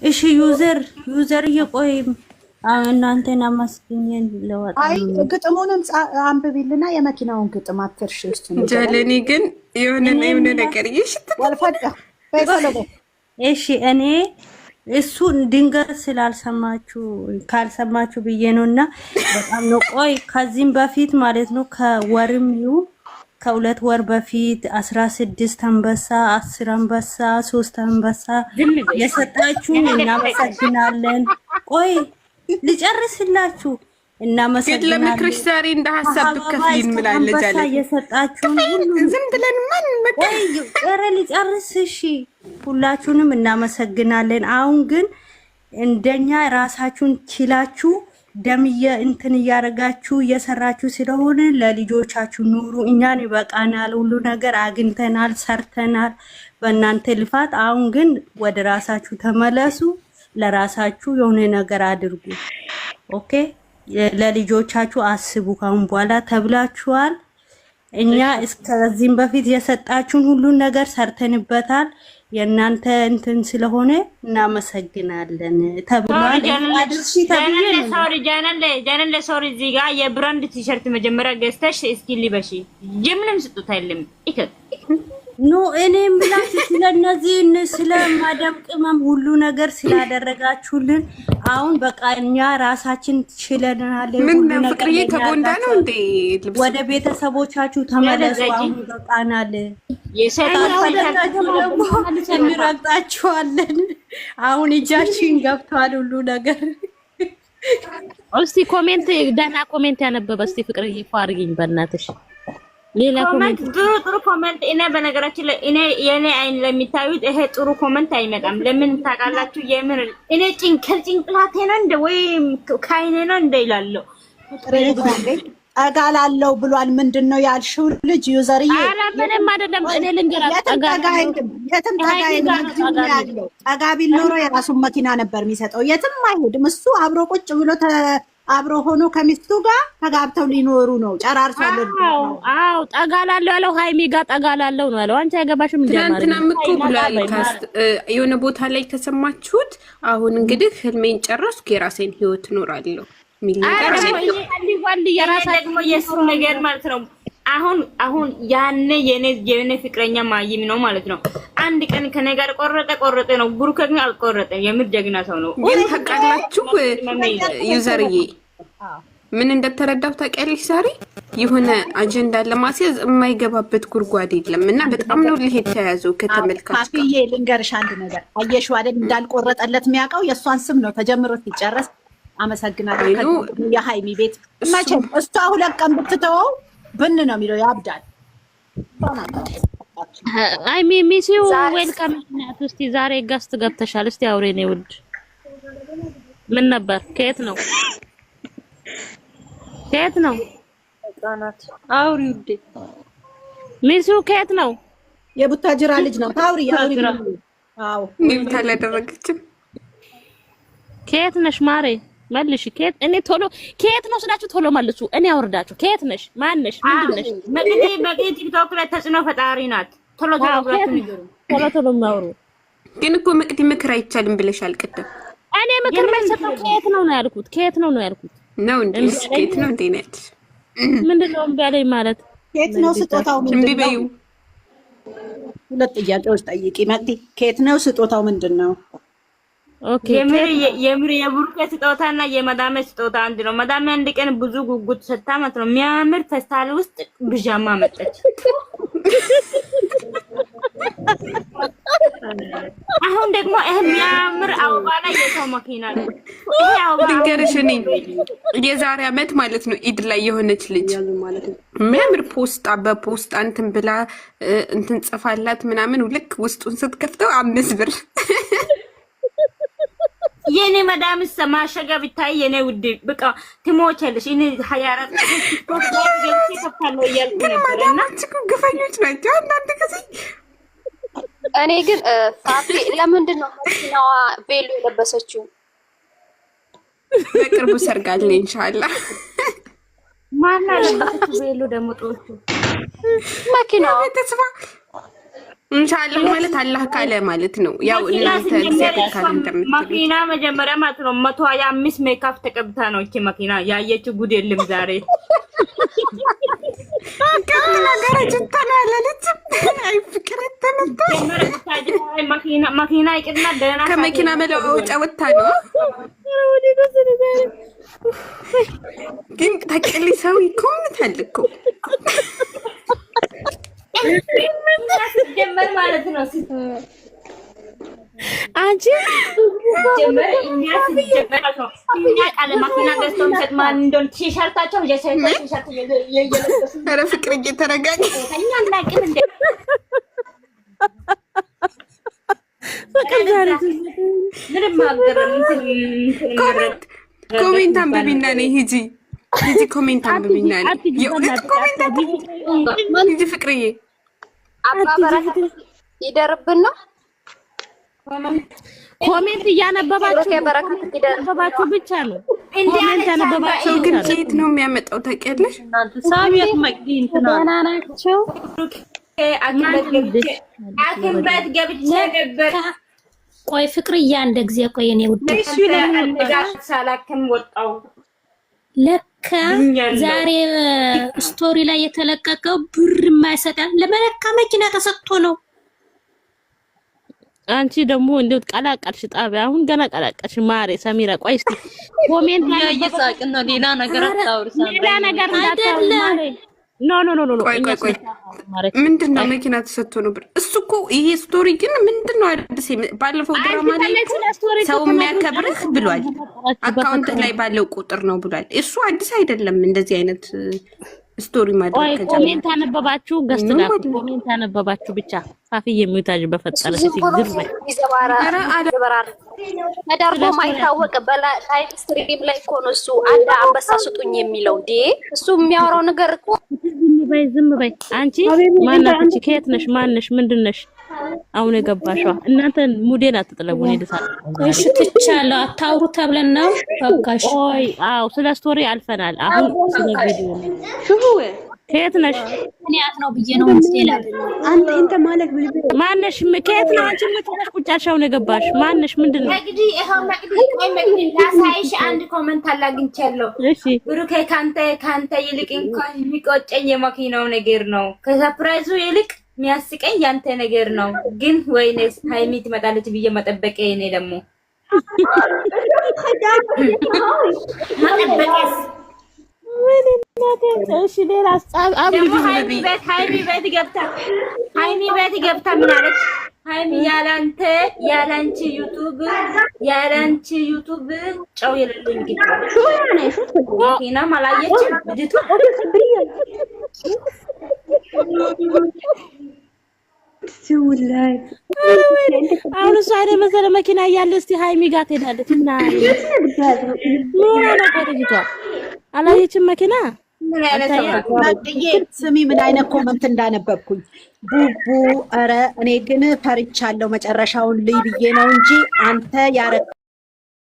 እሺ ዩዘር እየቆይ እናንተን አመስግኘን ለወጣ አይ ግጥሙንም አንብቢልና የመኪናውን ግጥም አትርሽ። ጀለኒ ግን የሆነ ነገር ይሽት ወልፈዳ በይቶሎ። እሺ እኔ እሱን ድንገት ካልሰማችሁ ብዬ ነውና በጣም ነው። ቆይ ከዚህም በፊት ማለት ነው ከወርም ይሁን ከሁለት ወር በፊት 16 አንበሳ 10 አንበሳ 3 አንበሳ የሰጣችሁን እናመሰግናለን። ቆይ ልጨርስላችሁ። እናመሰግናለን። ለምክርሽ ዛሬ እንደ ሐሳብ ብከፍይን ምላለች አለ የሰጣችሁን ሁሉ ዝም ብለን ማን ቆይ ኧረ ልጨርስ። እሺ ሁላችሁንም እናመሰግናለን። አሁን ግን እንደኛ ራሳችሁን ችላችሁ ደምየ እንትን እያረጋችሁ እየሰራችሁ ስለሆነ ለልጆቻችሁ ኑሩ። እኛን ይበቃናል፣ ሁሉ ነገር አግኝተናል፣ ሰርተናል በእናንተ ልፋት። አሁን ግን ወደ ራሳችሁ ተመለሱ፣ ለራሳችሁ የሆነ ነገር አድርጉ። ኦኬ ለልጆቻችሁ አስቡ። ካሁን በኋላ ተብላችኋል። እኛ እስከዚህም በፊት የሰጣችሁን ሁሉ ነገር ሰርተንበታል። የእናንተ እንትን ስለሆነ እናመሰግናለን ተብሏል። ሶሪ እዚህ ጋር የብራንድ ቲሸርት መጀመሪያ ገዝተሽ እስኪ ልበሺ። ጀምንም ስጡት አይደለም ኖ እኔ ምላችሁ ስለነዚህ ስለማዳም ቅመም ሁሉ ነገር ስላደረጋችሁልን አሁን በቃ እኛ ራሳችን ችለናል። ምን ፍቅርዬ ተጎንዳ ነው እንዴ? ወደ ቤተሰቦቻችሁ ተመለሱ። አሁን በቃናል። እንረግጣችኋለን። አሁን እጃችን ገብቷል ሁሉ ነገር። እስቲ ኮሜንት ደህና ኮሜንት ያነበበ እስቲ ፍቅርዬ ፏርግኝ በእናትሽ ሌላ ኮሜንት ጥሩ ኮሜንት። እኔ በነገራችን ላይ የኔ አይን ለሚታዩት ይሄ ጥሩ ኮሜንት አይመጣም። ለምን ታውቃላችሁ? የምን እኔ ጭንቅላቴ ነው እንደ ወይም ከአይኔ ነው እንደ ይላለው ጠጋላለው ብሏል። ምንድነው ያልሽው ልጅ ዩዘርዬ? አላ ምንም አይደለም። እኔ ልንገራችሁ የትም ጠጋ ቢል ኖሮ የራሱን መኪና ነበር የሚሰጠው። የትም አይሄድም እሱ። አብሮ ቁጭ ብሎ አብሮ ሆኖ ከሚስቱ ጋር ተጋብተው ሊኖሩ ነው። ጨራርሷል። አዎ ጠጋላለው ያለው ሃይሚ ጋር ጠጋላለው ነው ያለው። አንቺ አይገባሽም እንዴ? ትናንትና ምኩ ብሏል። የሆነ ቦታ ላይ ተሰማችሁት። አሁን እንግዲህ ህልሜን ጨረስኩ፣ የራሴን ህይወት እኖራለሁ ሚል ነገር ደግሞ የሱ ነገር ማለት ነው። አሁን ያኔ የኔ ፍቅረኛ ማይም ነው ማለት ነው። አንድ ቀን ከነገር ቆረጠ ነው። ብሩክ ግን አልቆረጠም። የምር ጀግና ሰው ነው። ግን ታውቃላችሁ ዩዘርዬ ምን እንደተረዳው ታውቂያለሽ? ዛሬ የሆነ አጀንዳ ለማስያዝ የማይገባበት ጉድጓድ የለም እና በጣም ነው ልሄድ ተያዘው ከተመልካች ጋር። አፍዬ ልንገርሽ አንድ ነገር አየሽው አይደል? እንዳልቆረጠለት የሚያውቀው የእሷን ስም ነው ተጀምሮ ሲጨረስ። አመሰግናለሁ። የሃይሚ ቤት መቼም እሷ ሁለት ቀን ብትተወው ብን ነው የሚለው ያብዳል። አይ ሚሲው ዌልካም ናት። እስቲ ዛሬ ጋስት ገብተሻል። እስቲ አውሬ ነው ውድ ምን ነበር? ከየት ነው አውሪ ውድ ሚሲው ከየት ነው? የቡታጅራ ልጅ ነው። አውሪ። አዎ ምን ታላደረገችም? ከየት ነሽ ማሬ? መልሽ። ከየት እኔ ቶሎ ከየት ነው ስላችሁ ቶሎ መልሱ። እኔ አወርዳችሁ። ከየት ነሽ? ማን ነሽ? ምንድን ነሽ? መቅዲ ቲክቶክ ላይ ተጽዕኖ ፈጣሪ ናት። ቶሎ ማውሩ። ግን እኮ መቅዲ ምክር አይቻልም ብለሻል ቅድም። እኔ ምክር ማይሰጠው ከየት ነው ያልኩት። ከየት ነው ያልኩት ነው እንዴ? ከየት ነው እንዴ ነች? ምንድነው እምቢ አለኝ ማለት? ከየት ነው ስጦታው? እምቢ በይው። ሁለት ጥያቄዎች ጠይቂ መቅዲ። ከየት ነው ስጦታው? ምንድነው? ኦኬ የምር የብሩክ ስጦታና የመዳሜ ስጦታ አንድ ነው። መዳሜ አንድ ቀን ብዙ ጉጉት ስታመት ነው የሚያምር ፌስታል ውስጥ ብዣማ መጣች። አሁን ደግሞ ይሄ የሚያምር አበባ ላይ የሰው መኪና ነው። ይሄ አበባ ድንገርሽ እኔ የዛሬ አመት ማለት ነው ኢድ ላይ የሆነች ልጅ የሚያምር በፖስጣ እንትን ብላ እንትን ጽፋላት ምናምን ልክ ውስጡን ስትከፍተው 5 ብር የኔ መዳም ማሸጋ ብታይ የኔ ውድ በቃ ትሞቻለሽ። እኔ 24 ተፈካለው እያልኩ ነበርና ግፈኞች ናቸው አንዳንድ ጊዜ። እኔ ግን ፋፊ ለምንድን ነው መኪናዋ ቬሎ የለበሰችው? በቅርቡ ሰርጋለ ኢንሻአላህ። ማን አለበት ቬሎ ደግሞ ጦቹ መኪናዋ ተስፋ ኢንሻአላህ ማለት አላህ ካለ ማለት ነው። ያው እናንተ እግዚአብሔር ካለ እንደምትሉት መኪና መጀመሪያ ማለት ነው 125 ሜካፕ ተቀብታ ነው እቺ መኪና ያየችው ጉድ የለም ዛሬ መኪና ይቅርና ደህና ከመኪና መለዋወጫ ወጣ ነው። ግን ታውቂያለሽ ሰው ይኮምታል እኮ ጀመር ማለት ነው። አንቺ ጀመር እኛ ቃለ መኪና ገዝተው ሰጥማን እንደው ቲሸርታቸው ቲሸርት የየለበሱ ኧረ ፍቅር እየተረጋጋ እኛ እናቅም እንደ ምንም አገረም ኮሜንት አንብቢና ነይ ሂጂ ኮሜንት አንብቢና ነይ የእውነት ኮሜንት ሂጂ ፍቅርዬ አባበራት ይደርብን ነው ኮሜንት እያነበባችሁ ብቻ ነው። ኮሜንት ያነበባችሁ ግን ኬት ነው የሚያመጣው ታውቂያለሽ? ሳቢያት መቅዲ እንትና ናቸው አክምበት ገብቼ ነበር። ቆይ ፍቅርዬ አንድ ጊዜ ቆይ እኔ ውድ ሳላክም ወጣው። ለካ ዛሬ ስቶሪ ላይ የተለቀቀው ብር የማይሰጣ ለመለካ መኪና ተሰጥቶ ነው። አንቺ ደግሞ እንደው ቀላቀልሽ ጣቢያ አሁን ገና ቀላቀልሽ ማሬ ሰሚራ ቆይ እስቲ ኮሜንት ላይ እየሳቅን ነው ሌላ ነገር አታውርሳ ሌላ ነገር እንዳታውሪ ማሬ ኖ ቆይ ምንድነው መኪና ተሰጥቶ ነው ብር እሱ እኮ ይሄ ስቶሪ ግን ምንድነው አዲስ ባለፈው ድራማ ላይ ሰው የሚያከብርህ ብሏል አካውንት ላይ ባለው ቁጥር ነው ብሏል እሱ አዲስ አይደለም እንደዚህ አይነት ስቶሪ ማድረግ ከጀመረ ኮሜንት አነበባችሁ ገስት ጋር ኮሜንት አነበባችሁ ብቻ ሳፊ የሚውታጅ በፈጠረ ሲግር ተደርጎ ማይታወቅ በላይቭ ስትሪም ላይ እኮ ነው እሱ አንድ አንበሳ ስጡኝ የሚለው እንዴ እሱ የሚያወራው ነገር እኮ ዝም በይ አንቺ ማናት ከየት ነሽ ማንነሽ ምንድነሽ አሁን የገባሽው እናንተ ሙዴን አትጥለቡኝ ይደሳል እሺ ትቻለሁ አታውሩ ተብለን ነው በቃሽ ኦይ አው ስለ ስቶሪ አልፈናል አሁን ስለ ቪዲዮ ሽሁ ከየት ነሽ ምክንያት ነው ብዬ ነው ምስሌላ አንተ ማለት ማንነሽ ከየት ነው አንቺ ምትለሽ ቁጫሻው ነው የገባሽ ማንነሽ ምንድነው እንግዲህ ይሄው መቅዲ ላሳይሽ አንድ ኮሜንት አላግኝቻለሁ እሺ ብሩኬ ካንተ ይልቅ እንኳን የሚቆጨኝ የመኪናው ነገር ነው ከሰርፕራይዙ ይልቅ የሚያስቀኝ ያንተ ነገር ነው ግን ወይኔስ ሃይሚ ትመጣለች ብዬ መጠበቄ እኔ ደግሞ መጠበቄስ እሺ ሌላ ሃይሚ ቤት ገብታ ምን አለች ሃይሚ ያላንቺ ዩቲዩብ ጨው የሌለኝ ግድ ሂና ማላየች ልጅቱ ሲውላይ አሁን እሷ አይደል መሰለ መኪና እያለ እስቲ ሃይሚ ጋር ትሄዳለች እና ምን ነው ልጅቷ አላየችም መኪና ምን አይነት ስሚ ምን አይነት ኮመንት እንዳነበብኩኝ ቡቡ ኧረ እኔ ግን ፈርቻለሁ መጨረሻውን ልይ ብዬ ነው እንጂ አንተ ያረ